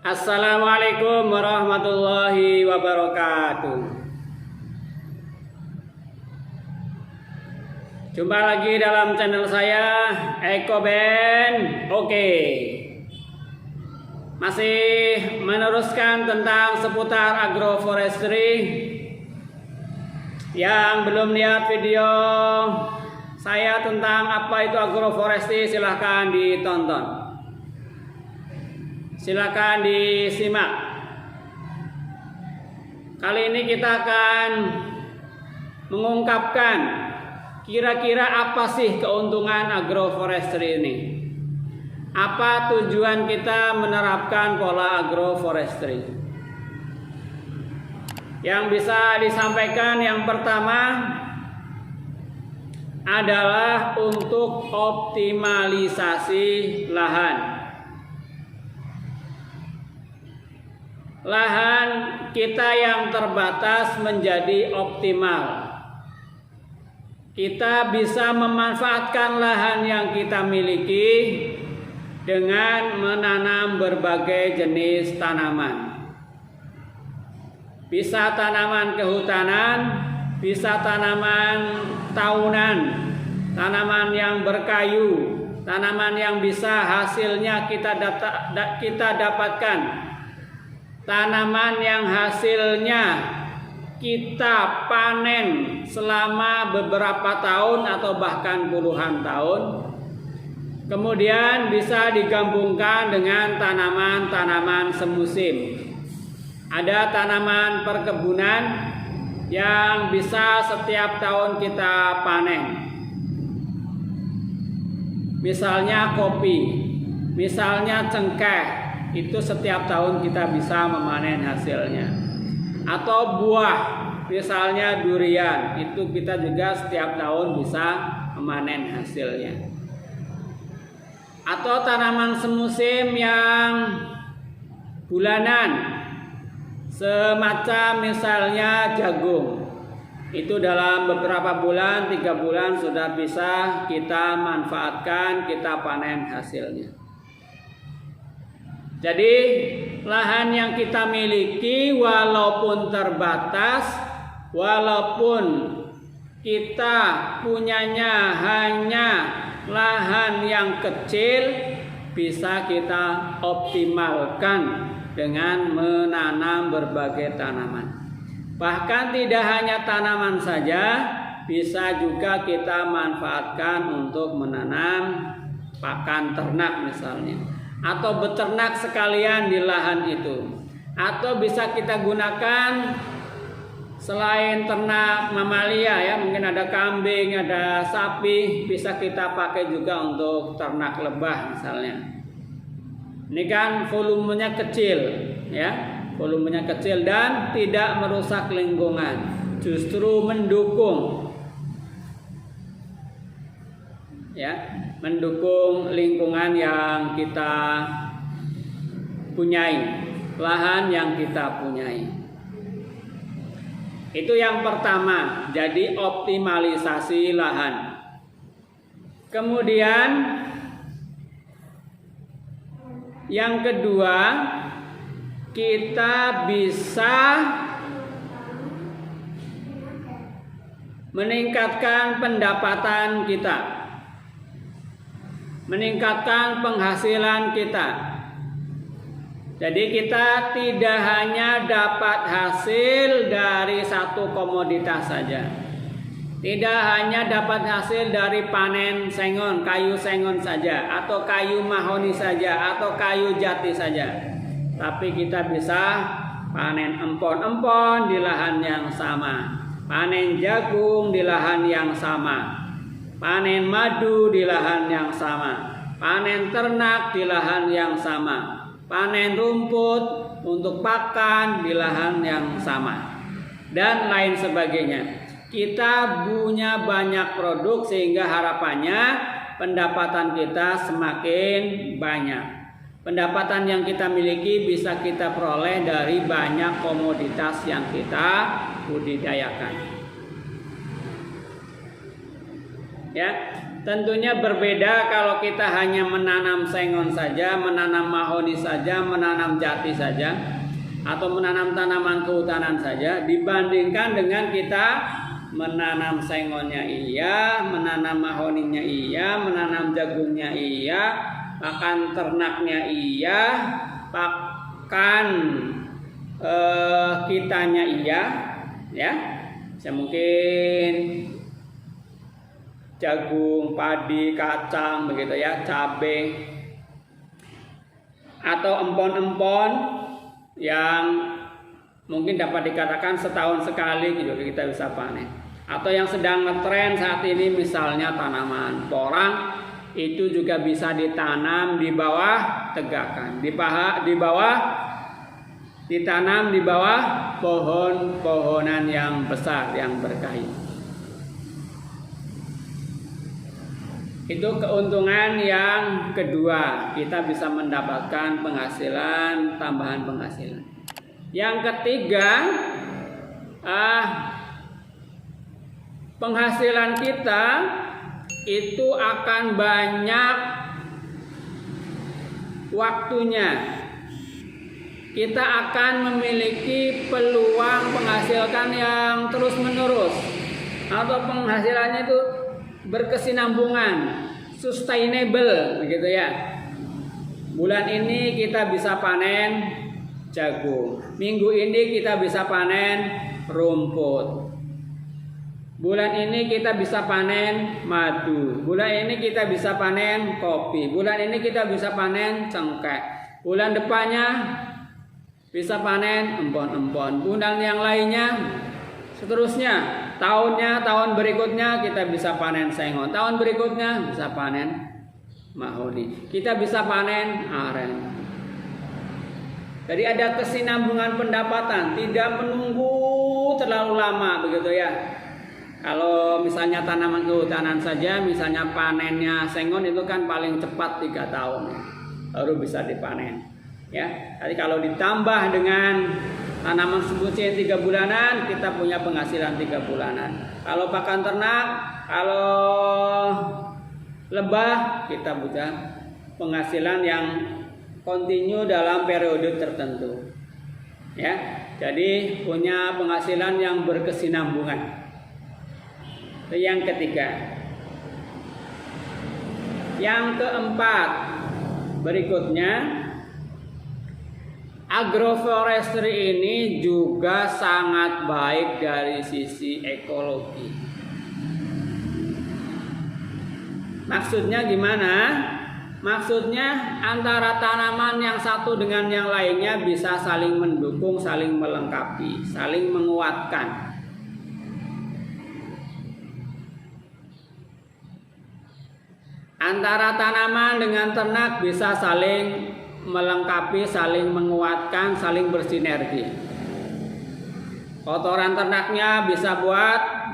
Assalamualaikum warahmatullahi wabarakatuh. Jumpa lagi dalam channel saya Ekoben. Oke. Masih meneruskan tentang seputar agroforestry. Yang belum lihat video saya tentang apa itu agroforestry, silahkan ditonton. Silakan disimak. Kali ini kita akan mengungkapkan kira-kira apa sih keuntungan agroforestry ini. Apa tujuan kita menerapkan pola agroforestry? Yang bisa disampaikan yang pertama adalah untuk optimalisasi lahan. Lahan kita yang terbatas menjadi optimal. Kita bisa memanfaatkan lahan yang kita miliki dengan menanam berbagai jenis tanaman. Bisa tanaman kehutanan, bisa tanaman tahunan, tanaman yang berkayu, tanaman yang bisa hasilnya kita dapatkan. Tanaman yang hasilnya kita panen selama beberapa tahun atau bahkan puluhan tahun. Kemudian bisa digabungkan dengan tanaman-tanaman semusim. Ada tanaman perkebunan yang bisa setiap tahun kita panen. Misalnya kopi, misalnya cengkeh. Itu setiap tahun kita bisa memanen hasilnya. Atau buah, misalnya durian, itu kita juga setiap tahun bisa memanen hasilnya. Atau tanaman semusim yang bulanan, semacam misalnya jagung. Itu dalam beberapa bulan, 3 bulan sudah bisa kita manfaatkan, kita panen hasilnya. Jadi lahan yang kita miliki walaupun terbatas, walaupun kita punyanya hanya lahan yang kecil, bisa kita optimalkan dengan menanam berbagai tanaman. Bahkan tidak hanya tanaman saja, bisa juga kita manfaatkan untuk menanam pakan ternak misalnya, atau beternak sekalian di lahan itu. Atau bisa kita gunakan selain ternak mamalia ya, mungkin ada kambing, ada sapi, bisa kita pakai juga untuk ternak lebah misalnya. Ini kan volumenya kecil ya, volumenya kecil dan tidak merusak lingkungan, justru mendukung ya, mendukung lingkungan yang kita punyai, lahan yang kita punyai. Itu yang pertama, jadi optimalisasi lahan. Kemudian yang kedua, kita bisa meningkatkan pendapatan kita, meningkatkan penghasilan kita. Jadi kita tidak hanya dapat hasil dari satu komoditas saja. Tidak hanya dapat hasil dari panen sengon, kayu sengon saja, atau kayu mahoni saja, atau kayu jati saja. Tapi kita bisa panen empon-empon di lahan yang sama, panen jagung di lahan yang sama, panen madu di lahan yang sama, panen ternak di lahan yang sama, panen rumput untuk pakan di lahan yang sama, dan lain sebagainya. Kita punya banyak produk sehingga harapannya pendapatan kita semakin banyak. Pendapatan yang kita miliki bisa kita peroleh dari banyak komoditas yang kita budidayakan. Ya, Tentunya berbeda kalau kita hanya menanam sengon saja, menanam mahoni saja, menanam jati saja, atau menanam tanaman kehutanan saja, dibandingkan dengan kita menanam sengonnya iya, menanam mahoninya iya, menanam jagungnya iya, pakan ternaknya iya, pakan kitanya iya, ya. Mungkin jagung, padi, kacang, begitu ya, cabai, atau empon-empon yang mungkin dapat dikatakan setahun sekali gitu kita bisa panen. Atau yang sedang ngetren saat ini misalnya tanaman porang, itu juga bisa ditanam di bawah tegakan, ditanam di bawah pohon-pohonan yang besar yang berkayu. Itu keuntungan yang kedua, kita bisa mendapatkan penghasilan, tambahan penghasilan. Yang ketiga, penghasilan kita itu akan banyak waktunya. Kita akan memiliki peluang menghasilkan yang terus-menerus, atau penghasilannya itu berkesinambungan, sustainable, begitu ya. Bulan ini kita bisa panen jagung, minggu ini kita bisa panen rumput, bulan ini kita bisa panen madu, bulan ini kita bisa panen kopi, bulan ini kita bisa panen cengkeh, bulan depannya bisa panen empon-empon, bulan yang lainnya seterusnya. Tahun berikutnya kita bisa panen sengon, tahun berikutnya bisa panen mahoni, kita bisa panen aren. Jadi ada kesinambungan pendapatan, tidak menunggu terlalu lama, begitu ya. Kalau misalnya tanaman kehutanan saja, misalnya panennya sengon itu kan paling cepat 3 tahun baru bisa dipanen, ya. Jadi kalau ditambah dengan tanaman sebutin 3 bulanan, kita punya penghasilan 3 bulanan. Kalau pakan ternak, kalau lebah, kita punya penghasilan yang kontinu dalam periode tertentu, ya. Jadi punya penghasilan yang berkesinambungan. Yang ketiga. Yang keempat, berikutnya, agroforestry ini juga sangat baik dari sisi ekologi. Maksudnya gimana? Maksudnya antara tanaman yang satu dengan yang lainnya bisa saling mendukung, saling melengkapi, saling menguatkan. Antara tanaman dengan ternak bisa saling melengkapi, saling menguatkan, saling bersinergi. Kotoran ternaknya bisa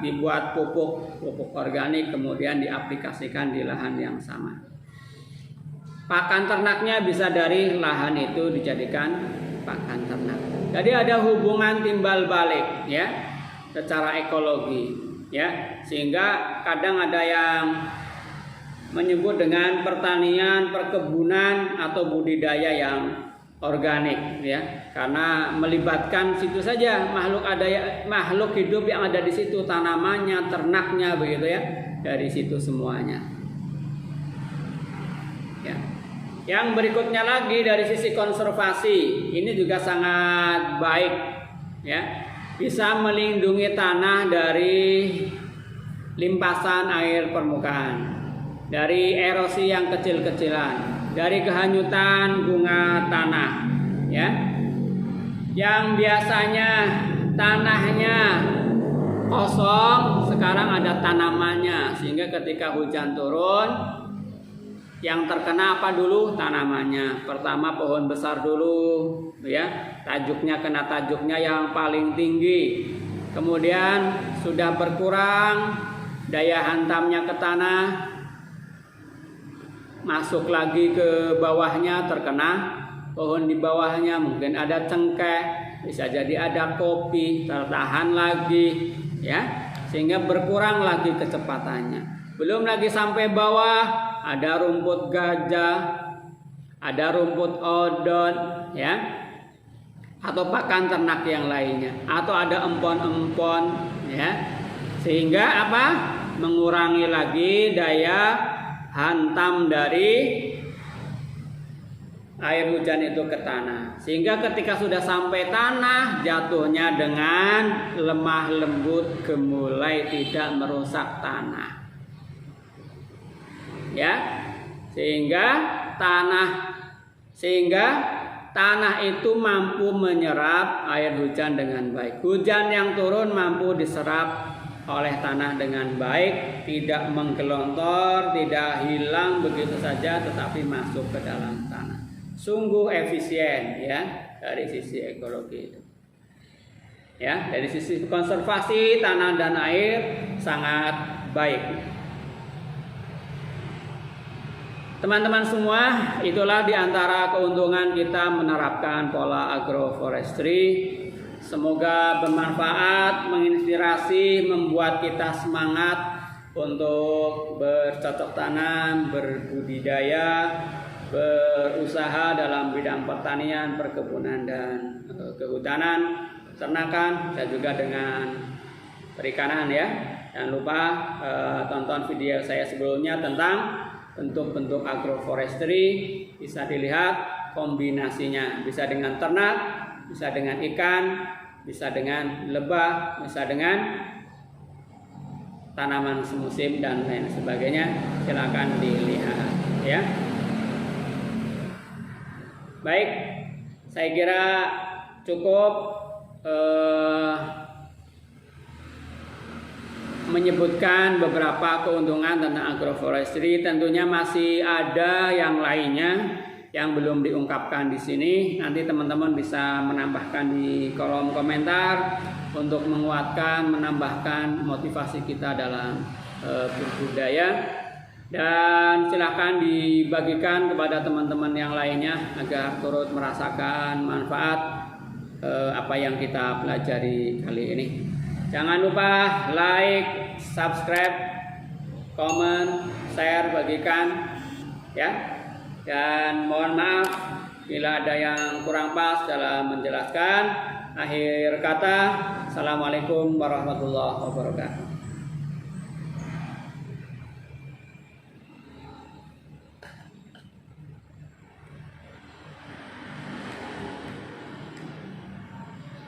dibuat pupuk organik, kemudian diaplikasikan di lahan yang sama. Pakan ternaknya bisa dari lahan itu dijadikan pakan ternak. Jadi ada hubungan timbal balik, ya, secara ekologi, ya. Sehingga kadang ada yang menyebut dengan pertanian, perkebunan atau budidaya yang organik, ya, karena melibatkan situ saja makhluk hidup yang ada di situ, tanamannya, ternaknya, begitu ya, dari situ semuanya. Ya. Yang berikutnya lagi dari sisi konservasi, ini juga sangat baik, ya, bisa melindungi tanah dari limpasan air permukaan, dari erosi yang kecil-kecilan, dari kehanyutan bunga tanah, ya. Yang biasanya tanahnya kosong, sekarang ada tanamannya, sehingga ketika hujan turun, yang terkena apa dulu? Tanamannya. Pertama pohon besar dulu, ya. Tajuknya kena tajuknya yang paling tinggi. Kemudian sudah berkurang daya hantamnya ke tanah, masuk lagi ke bawahnya, terkena pohon di bawahnya, mungkin ada cengkeh, bisa jadi ada kopi, tertahan lagi, ya, sehingga berkurang lagi kecepatannya. Belum lagi sampai bawah ada rumput gajah, ada rumput odot, ya, atau pakan ternak yang lainnya, atau ada empon-empon, ya, sehingga apa? Mengurangi lagi daya hantam dari air hujan itu ke tanah, sehingga ketika sudah sampai tanah jatuhnya dengan lemah lembut, gemulai, tidak merusak tanah. Ya, sehingga tanah itu mampu menyerap air hujan dengan baik. Hujan yang turun mampu diserap oleh tanah dengan baik, tidak menggelontor, tidak hilang begitu saja, tetapi masuk ke dalam tanah. Sungguh efisien, ya, dari sisi ekologi itu. Ya, dari sisi konservasi tanah dan air sangat baik. Teman-teman semua, itulah diantara keuntungan kita menerapkan pola agroforestry. Semoga bermanfaat, menginspirasi, membuat kita semangat untuk bercocok tanam, berbudidaya, berusaha dalam bidang pertanian, perkebunan, dan kehutanan, ternakan, dan juga dengan perikanan, ya. Jangan lupa tonton video saya sebelumnya tentang bentuk-bentuk agroforestry, bisa dilihat kombinasinya, bisa dengan ternak, bisa dengan ikan, bisa dengan lebah, bisa dengan tanaman semusim dan lain sebagainya. Silakan dilihat, ya. Baik, saya kira cukup menyebutkan beberapa keuntungan tentang agroforestry. Tentunya masih ada yang lainnya yang belum diungkapkan di sini. Nanti teman-teman bisa menambahkan di kolom komentar untuk menguatkan, menambahkan motivasi kita dalam berbudaya. Dan silahkan dibagikan kepada teman-teman yang lainnya agar turut merasakan manfaat apa yang kita pelajari kali ini. Jangan lupa like, subscribe, komen, share, bagikan, ya. Dan mohon maaf bila ada yang kurang pas dalam menjelaskan. Akhir kata, assalamualaikum warahmatullahi wabarakatuh.